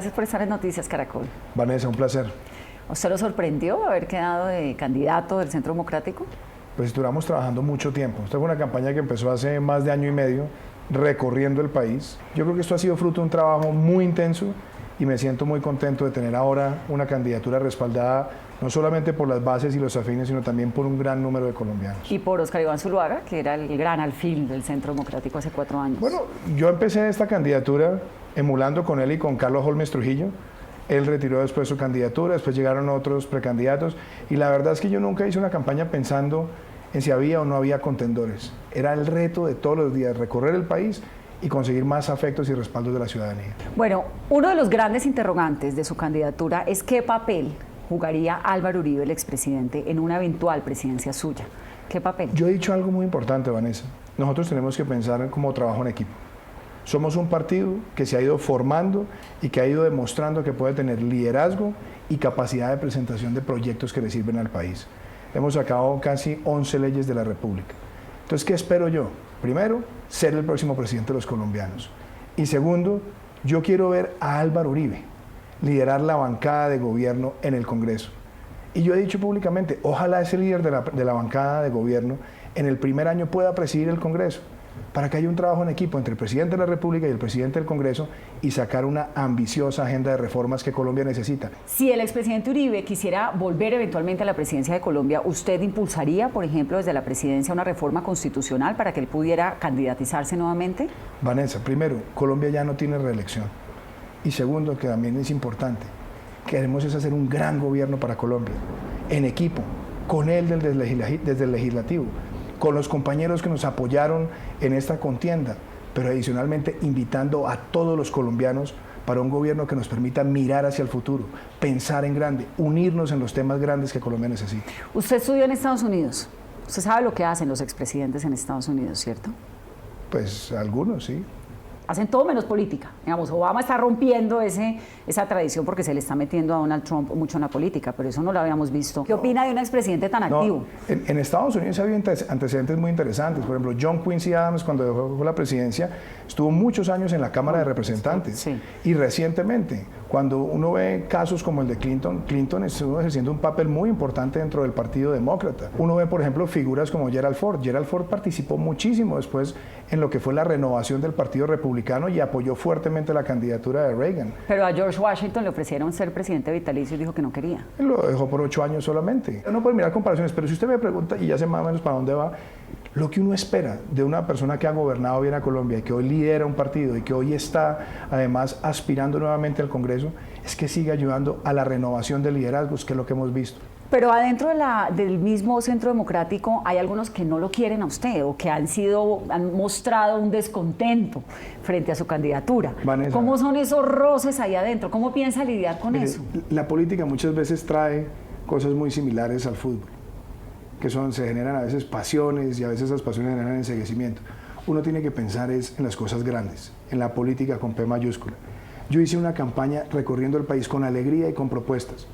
Gracias por estar en Noticias Caracol. Vanessa, un placer. ¿Usted lo sorprendió haber quedado de candidato del Centro Democrático? Pues duramos trabajando mucho tiempo. Esta fue una campaña que empezó hace más de año y medio, recorriendo el país. Yo creo que esto ha sido fruto de un trabajo muy intenso y me siento muy contento de tener ahora una candidatura respaldada no solamente por las bases y los afines, sino también por un gran número de colombianos. Y por Óscar Iván Zuluaga, que era el gran alfil del Centro Democrático hace 4 años. Bueno, yo empecé esta candidatura emulando con él y con Carlos Holmes Trujillo. Él retiró después su candidatura, después llegaron otros precandidatos y la verdad es que yo nunca hice una campaña pensando en si había o no había contendores. Era el reto de todos los días, recorrer el país y conseguir más afectos y respaldos de la ciudadanía. Bueno, uno de los grandes interrogantes de su candidatura es qué papel jugaría Álvaro Uribe, el expresidente, en una eventual presidencia suya. ¿Qué papel? Yo he dicho algo muy importante, Vanessa. Nosotros tenemos que pensar en cómo trabajo en equipo. Somos un partido que se ha ido formando y que ha ido demostrando que puede tener liderazgo y capacidad de presentación de proyectos que le sirven al país. Hemos sacado casi 11 leyes de la República. Entonces, ¿qué espero yo? Primero, ser el próximo presidente de los colombianos. Y segundo, yo quiero ver a Álvaro Uribe liderar la bancada de gobierno en el Congreso. Y yo he dicho públicamente, ojalá ese líder de la bancada de gobierno en el primer año pueda presidir el Congreso, para que haya un trabajo en equipo entre el presidente de la República y el presidente del Congreso y sacar una ambiciosa agenda de reformas que Colombia necesita. Si el expresidente Uribe quisiera volver eventualmente a la presidencia de Colombia, ¿usted impulsaría, por ejemplo, desde la presidencia una reforma constitucional para que él pudiera candidatizarse nuevamente? Vanessa, primero, Colombia ya no tiene reelección. Y segundo, que también es importante, queremos es hacer un gran gobierno para Colombia, en equipo, con él desde el legislativo, con los compañeros que nos apoyaron en esta contienda, pero adicionalmente invitando a todos los colombianos para un gobierno que nos permita mirar hacia el futuro, pensar en grande, unirnos en los temas grandes que Colombia necesita. Usted estudió en Estados Unidos. Usted sabe lo que hacen los expresidentes en Estados Unidos, ¿cierto? Pues algunos, sí. Hacen todo menos política. Digamos, Obama está rompiendo esa tradición porque se le está metiendo a Donald Trump mucho en la política, pero eso no lo habíamos visto. ¿Qué opina de un expresidente tan activo? En Estados Unidos ha habido antecedentes muy interesantes. Por ejemplo, John Quincy Adams, cuando dejó la presidencia, estuvo muchos años en la Cámara de Representantes. Sí. Y recientemente, cuando uno ve casos como el de Clinton, Clinton estuvo ejerciendo un papel muy importante dentro del Partido Demócrata. Uno ve, por ejemplo, figuras como Gerald Ford. Gerald Ford participó muchísimo después en lo que fue la renovación del Partido Republicano y apoyó fuertemente la candidatura de Reagan. Pero a George Washington le ofrecieron ser presidente vitalicio y dijo que no quería. Él lo dejó por 8 años solamente. Uno puede mirar comparaciones, pero si usted me pregunta, y ya sé más o menos para dónde va, lo que uno espera de una persona que ha gobernado bien a Colombia y que hoy lidera un partido y que hoy está además aspirando nuevamente al Congreso, es que siga ayudando a la renovación de liderazgos, que es lo que hemos visto. Pero adentro del mismo Centro Democrático hay algunos que no lo quieren a usted o que han mostrado un descontento frente a su candidatura. Vanessa, ¿cómo son esos roces ahí adentro? ¿Cómo piensa lidiar con eso? La política muchas veces trae cosas muy similares al fútbol, que se generan a veces pasiones y a veces esas pasiones generan enceguecimiento. Uno tiene que pensar en las cosas grandes, en la política con P mayúscula. Yo hice una campaña recorriendo el país con alegría y con propuestas.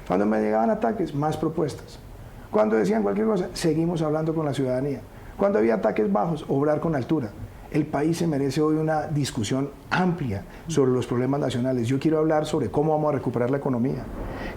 Cuando me llegaban ataques, más propuestas. Cuando decían cualquier cosa, seguimos hablando con la ciudadanía. Cuando había ataques bajos, obrar con altura. El país se merece hoy una discusión amplia sobre los problemas nacionales. Yo quiero hablar sobre cómo vamos a recuperar la economía,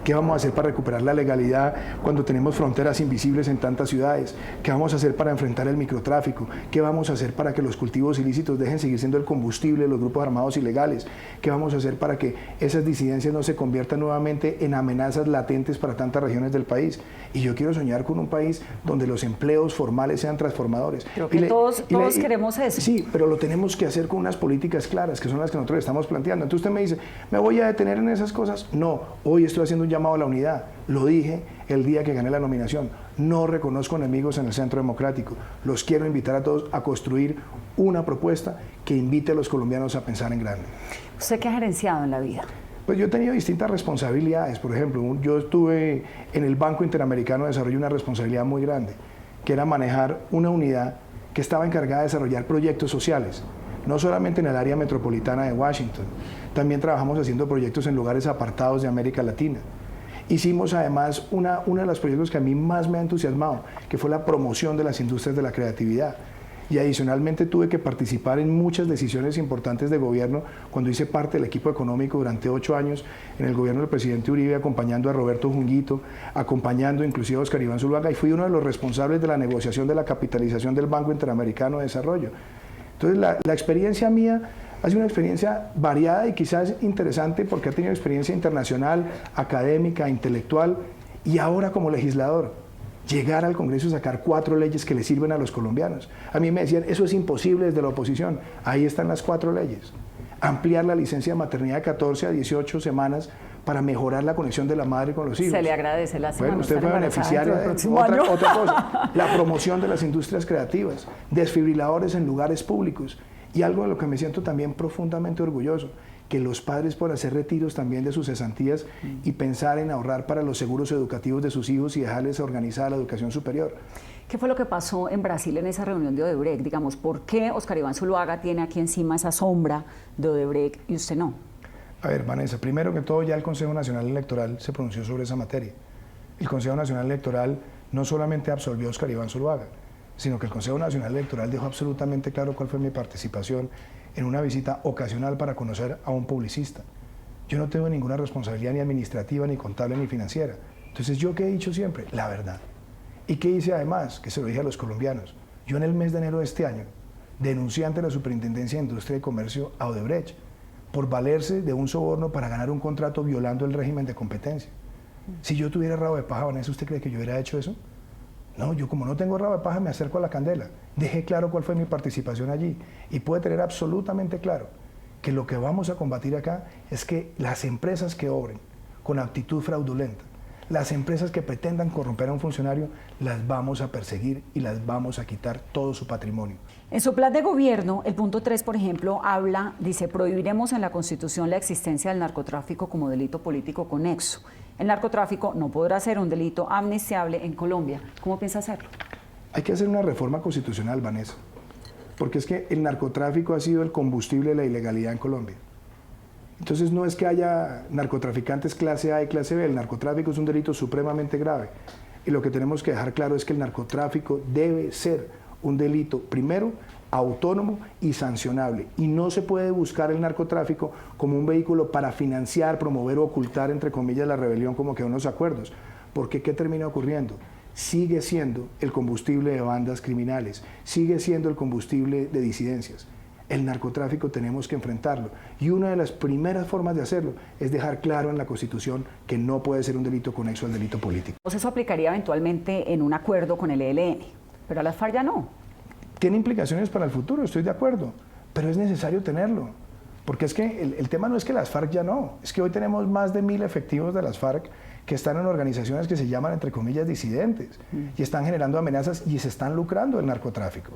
qué vamos a hacer para recuperar la legalidad cuando tenemos fronteras invisibles en tantas ciudades, qué vamos a hacer para enfrentar el microtráfico, qué vamos a hacer para que los cultivos ilícitos dejen seguir siendo el combustible de los grupos armados ilegales, qué vamos a hacer para que esas disidencias no se conviertan nuevamente en amenazas latentes para tantas regiones del país. Y yo quiero soñar con un país donde los empleos formales sean transformadores. Creo que todos queremos eso. Sí, pero lo tenemos que hacer con unas políticas claras, que son las que nosotros estamos planteando. Entonces usted me dice, ¿me voy a detener en esas cosas? No, hoy estoy haciendo un llamado a la unidad. Lo dije el día que gané la nominación. No reconozco enemigos en el Centro Democrático. Los quiero invitar a todos a construir una propuesta que invite a los colombianos a pensar en grande. ¿Usted qué ha gerenciado en la vida? Pues yo he tenido distintas responsabilidades. Por ejemplo, yo estuve en el Banco Interamericano de Desarrollo, una responsabilidad muy grande, que era manejar una unidad que estaba encargada de desarrollar proyectos sociales, no solamente en el área metropolitana de Washington, también trabajamos haciendo proyectos en lugares apartados de América Latina. Hicimos además uno de los proyectos que a mí más me ha entusiasmado, que fue la promoción de las industrias de la creatividad. Y adicionalmente tuve que participar en muchas decisiones importantes de gobierno cuando hice parte del equipo económico durante 8 años en el gobierno del presidente Uribe, acompañando a Roberto Junguito, acompañando inclusive a Óscar Iván Zuluaga, y fui uno de los responsables de la negociación de la capitalización del Banco Interamericano de Desarrollo. Entonces la experiencia mía ha sido una experiencia variada y quizás interesante porque ha tenido experiencia internacional, académica, intelectual y ahora como legislador. Llegar al Congreso y sacar 4 leyes que le sirven a los colombianos. A mí me decían, eso es imposible desde la oposición. Ahí están las 4 leyes. Ampliar la licencia de maternidad de 14 a 18 semanas para mejorar la conexión de la madre con los hijos. Se le agradece la semana. Bueno, usted fue beneficiaria de otra cosa. La promoción de las industrias creativas, desfibriladores en lugares públicos. Y algo de lo que me siento también profundamente orgulloso, que los padres puedan hacer retiros también de sus cesantías y pensar en ahorrar para los seguros educativos de sus hijos y dejarles organizada la educación superior. ¿Qué fue lo que pasó en Brasil en esa reunión de Odebrecht? Digamos, ¿por qué Óscar Iván Zuluaga tiene aquí encima esa sombra de Odebrecht y usted no? A ver, Vanessa, primero que todo ya el Consejo Nacional Electoral se pronunció sobre esa materia. El Consejo Nacional Electoral no solamente absolvió a Óscar Iván Zuluaga, sino que el Consejo Nacional Electoral dejó absolutamente claro cuál fue mi participación en una visita ocasional para conocer a un publicista. Yo no tengo ninguna responsabilidad ni administrativa, ni contable, ni financiera. Entonces, ¿yo qué he dicho siempre? La verdad. ¿Y qué hice además? Que se lo dije a los colombianos. Yo en el mes de enero de este año denuncié ante la Superintendencia de Industria y Comercio a Odebrecht por valerse de un soborno para ganar un contrato violando el régimen de competencia. Si yo tuviera rabo de paja, Vanessa, ¿usted cree que yo hubiera hecho eso? No, yo como no tengo rabo de paja me acerco a la candela. Dejé claro cuál fue mi participación allí y puede tener absolutamente claro que lo que vamos a combatir acá es que las empresas que obren con actitud fraudulenta, las empresas que pretendan corromper a un funcionario, las vamos a perseguir y las vamos a quitar todo su patrimonio. En su plan de gobierno, el punto 3, por ejemplo, dice, prohibiremos en la Constitución la existencia del narcotráfico como delito político conexo. El narcotráfico no podrá ser un delito amnistiable en Colombia. ¿Cómo piensa hacerlo? Hay que hacer una reforma constitucional, Vanessa, porque es que el narcotráfico ha sido el combustible de la ilegalidad en Colombia. Entonces no es que haya narcotraficantes clase A y clase B, el narcotráfico es un delito supremamente grave. Y lo que tenemos que dejar claro es que el narcotráfico debe ser un delito, primero, autónomo y sancionable. Y no se puede buscar el narcotráfico como un vehículo para financiar, promover o ocultar, entre comillas, la rebelión como que unos acuerdos. Porque ¿qué termina ocurriendo? Sigue siendo el combustible de bandas criminales, sigue siendo el combustible de disidencias. El narcotráfico tenemos que enfrentarlo y una de las primeras formas de hacerlo es dejar claro en la Constitución que no puede ser un delito conexo al delito político. Pues eso aplicaría eventualmente en un acuerdo con el ELN, pero a las FARC ya no. Tiene implicaciones para el futuro, estoy de acuerdo, pero es necesario tenerlo, porque es que el tema no es que las FARC ya no, es que hoy tenemos más de 1000 efectivos de las FARC que están en organizaciones que se llaman, entre comillas, disidentes, y están generando amenazas y se están lucrando el narcotráfico.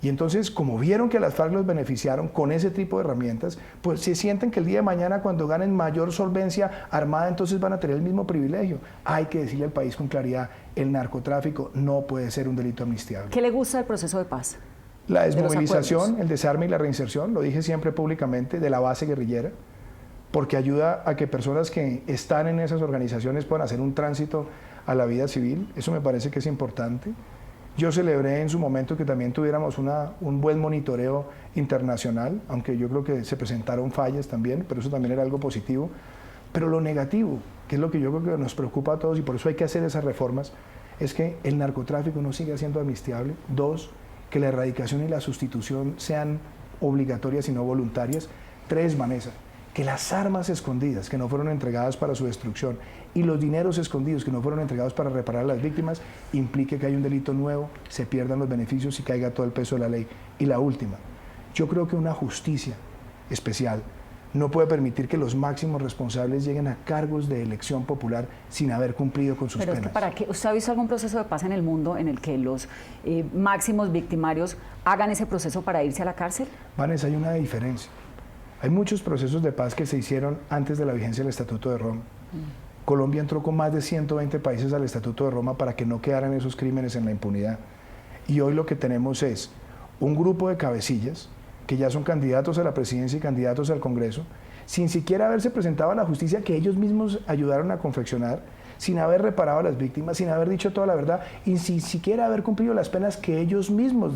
Y entonces, como vieron que las FARC los beneficiaron con ese tipo de herramientas, pues se sienten que el día de mañana, cuando ganen mayor solvencia armada, entonces van a tener el mismo privilegio. Hay que decirle al país con claridad, el narcotráfico no puede ser un delito amnistiable. ¿Qué le gusta del proceso de paz? La desmovilización, el desarme y la reinserción, lo dije siempre públicamente, de la base guerrillera, porque ayuda a que personas que están en esas organizaciones puedan hacer un tránsito a la vida civil. Eso me parece que es importante. Yo celebré en su momento que también tuviéramos un buen monitoreo internacional, aunque yo creo que se presentaron fallas también, pero eso también era algo positivo. Pero lo negativo, que es lo que yo creo que nos preocupa a todos y por eso hay que hacer esas reformas, es que el narcotráfico no siga siendo amnistiable. 2, que la erradicación y la sustitución sean obligatorias y no voluntarias. 3, Vanessa, que las armas escondidas que no fueron entregadas para su destrucción y los dineros escondidos que no fueron entregados para reparar a las víctimas implique que hay un delito nuevo, se pierdan los beneficios y caiga todo el peso de la ley. Y la última, yo creo que una justicia especial no puede permitir que los máximos responsables lleguen a cargos de elección popular sin haber cumplido con sus penas. Pero es que ¿para qué? ¿Usted ha visto algún proceso de paz en el mundo en el que los máximos victimarios hagan ese proceso para irse a la cárcel? Vanessa, hay una diferencia. Hay muchos procesos de paz que se hicieron antes de la vigencia del Estatuto de Roma. Colombia entró con más de 120 países al Estatuto de Roma para que no quedaran esos crímenes en la impunidad. Y hoy lo que tenemos es un grupo de cabecillas que ya son candidatos a la presidencia y candidatos al Congreso, sin siquiera haberse presentado a la justicia que ellos mismos ayudaron a confeccionar, sin haber reparado a las víctimas, sin haber dicho toda la verdad y sin siquiera haber cumplido las penas que ellos mismos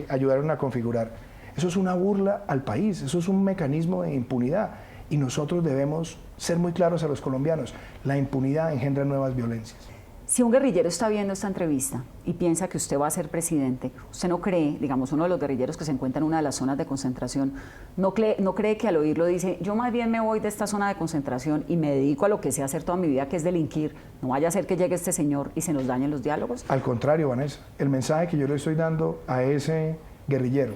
ayudaron a configurar. Eso es una burla al país, eso es un mecanismo de impunidad y nosotros debemos ser muy claros a los colombianos. La impunidad engendra nuevas violencias. Si un guerrillero está viendo esta entrevista y piensa que usted va a ser presidente, usted no cree, digamos, uno de los guerrilleros que se encuentra en una de las zonas de concentración, no cree que al oírlo dice, yo más bien me voy de esta zona de concentración y me dedico a lo que sé hacer toda mi vida, que es delinquir, no vaya a ser que llegue este señor y se nos dañen los diálogos? Al contrario, Vanessa, el mensaje que yo le estoy dando a ese guerrillero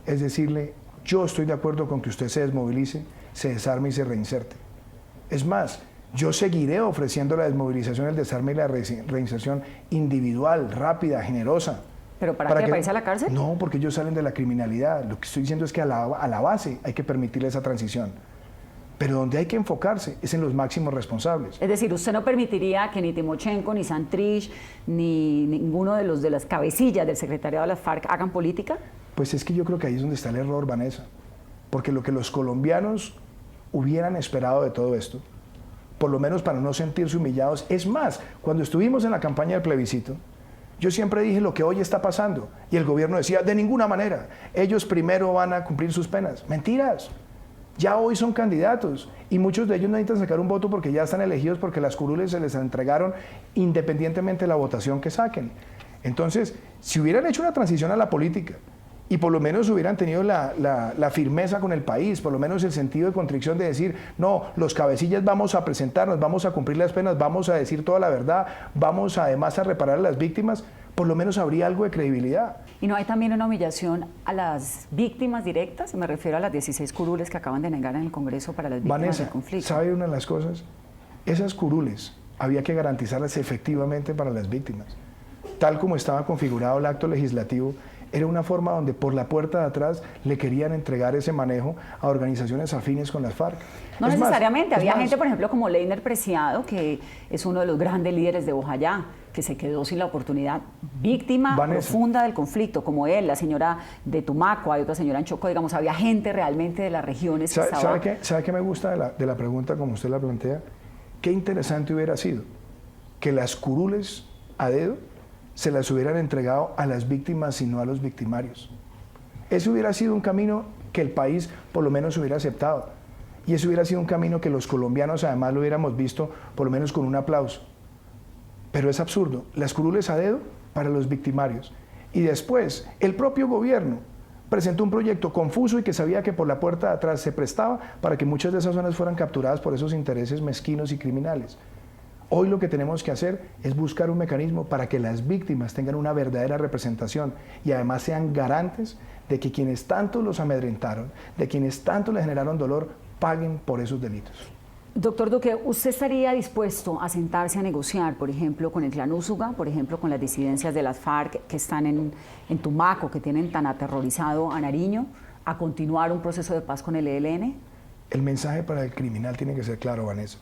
es decirle, yo estoy de acuerdo con que usted se desmovilice, se desarme y se reinserte. Es más, yo seguiré ofreciendo la desmovilización, el desarme y la reinserción individual, rápida, generosa. ¿Pero para qué? ¿Para irse a la cárcel? No, porque ellos salen de la criminalidad. Lo que estoy diciendo es que a la base hay que permitirle esa transición. Pero donde hay que enfocarse es en los máximos responsables. Es decir, ¿usted no permitiría que ni Timochenko, ni Santrich, ni ninguno de las cabecillas del secretariado de las FARC hagan política? Pues es que yo creo que ahí es donde está el error, Vanessa. Porque lo que los colombianos hubieran esperado de todo esto, por lo menos para no sentirse humillados. Es más, cuando estuvimos en la campaña del plebiscito, yo siempre dije lo que hoy está pasando y el gobierno decía, de ninguna manera, ellos primero van a cumplir sus penas. Mentiras, ya hoy son candidatos y muchos de ellos no necesitan sacar un voto porque ya están elegidos porque las curules se les entregaron independientemente de la votación que saquen. Entonces, si hubieran hecho una transición a la política, y por lo menos hubieran tenido la firmeza con el país, por lo menos el sentido de contrición de decir, no, los cabecillas vamos a presentarnos, vamos a cumplir las penas, vamos a decir toda la verdad, vamos además a reparar a las víctimas, por lo menos habría algo de credibilidad. ¿Y no hay también una humillación a las víctimas directas? Me refiero a las 16 curules que acaban de negar en el Congreso para las víctimas Vanessa, del conflicto. ¿sabe una de las cosas? Esas curules había que garantizarlas efectivamente para las víctimas. Tal como estaba configurado el acto legislativo, era una forma donde por la puerta de atrás le querían entregar ese manejo a organizaciones afines con las FARC. No necesariamente, había gente, por ejemplo, como Leiner Preciado, que es uno de los grandes líderes de Bojayá, que se quedó sin la oportunidad, víctima profunda del conflicto, como él, la señora de Tumaco, hay otra señora en Chocó, digamos, había gente realmente de las regiones que estaba... ¿Sabe qué me gusta de la pregunta como usted la plantea? Qué interesante hubiera sido que las curules a dedo se las hubieran entregado a las víctimas y no a los victimarios. Ese hubiera sido un camino que el país por lo menos hubiera aceptado. Y ese hubiera sido un camino que los colombianos además lo hubiéramos visto por lo menos con un aplauso. Pero es absurdo, las curules a dedo para los victimarios. Y después el propio gobierno presentó un proyecto confuso y que sabía que por la puerta de atrás se prestaba para que muchas de esas zonas fueran capturadas por esos intereses mezquinos y criminales. Hoy lo que tenemos que hacer es buscar un mecanismo para que las víctimas tengan una verdadera representación y además sean garantes de que quienes tanto los amedrentaron, de quienes tanto les generaron dolor, paguen por esos delitos. Doctor Duque, ¿usted estaría dispuesto a sentarse a negociar, por ejemplo, con el Clan Úsuga, por ejemplo, con las disidencias de las FARC que están en Tumaco, que tienen tan aterrorizado a Nariño, a continuar un proceso de paz con el ELN? El mensaje para el criminal tiene que ser claro, Vanessa.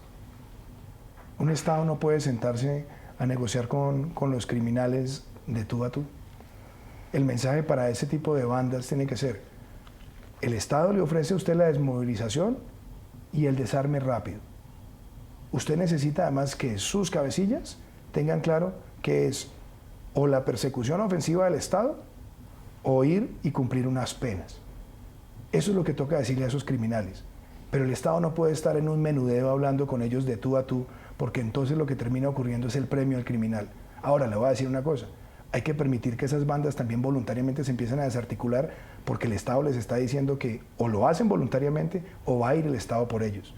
Un Estado no puede sentarse a negociar con los criminales de tú a tú. El mensaje para ese tipo de bandas tiene que ser, el Estado le ofrece a usted la desmovilización y el desarme rápido. Usted necesita además que sus cabecillas tengan claro que es o la persecución ofensiva del Estado o ir y cumplir unas penas. Eso es lo que toca decirle a esos criminales. Pero el Estado no puede estar en un menudeo hablando con ellos de tú a tú, porque entonces lo que termina ocurriendo es el premio al criminal. Ahora, le voy a decir una cosa, hay que permitir que esas bandas también voluntariamente se empiecen a desarticular, porque el Estado les está diciendo que o lo hacen voluntariamente o va a ir el Estado por ellos.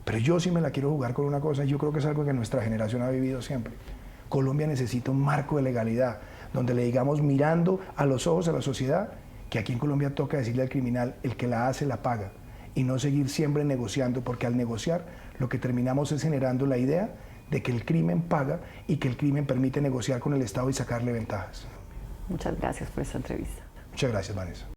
Pero yo sí me la quiero jugar con una cosa, y yo creo que es algo que nuestra generación ha vivido siempre. Colombia necesita un marco de legalidad, donde le digamos mirando a los ojos a la sociedad, que aquí en Colombia toca decirle al criminal, el que la hace la paga, y no seguir siempre negociando, porque al negociar lo que terminamos es generando la idea de que el crimen paga y que el crimen permite negociar con el Estado y sacarle ventajas. Muchas gracias por esta entrevista. Muchas gracias, Vanessa.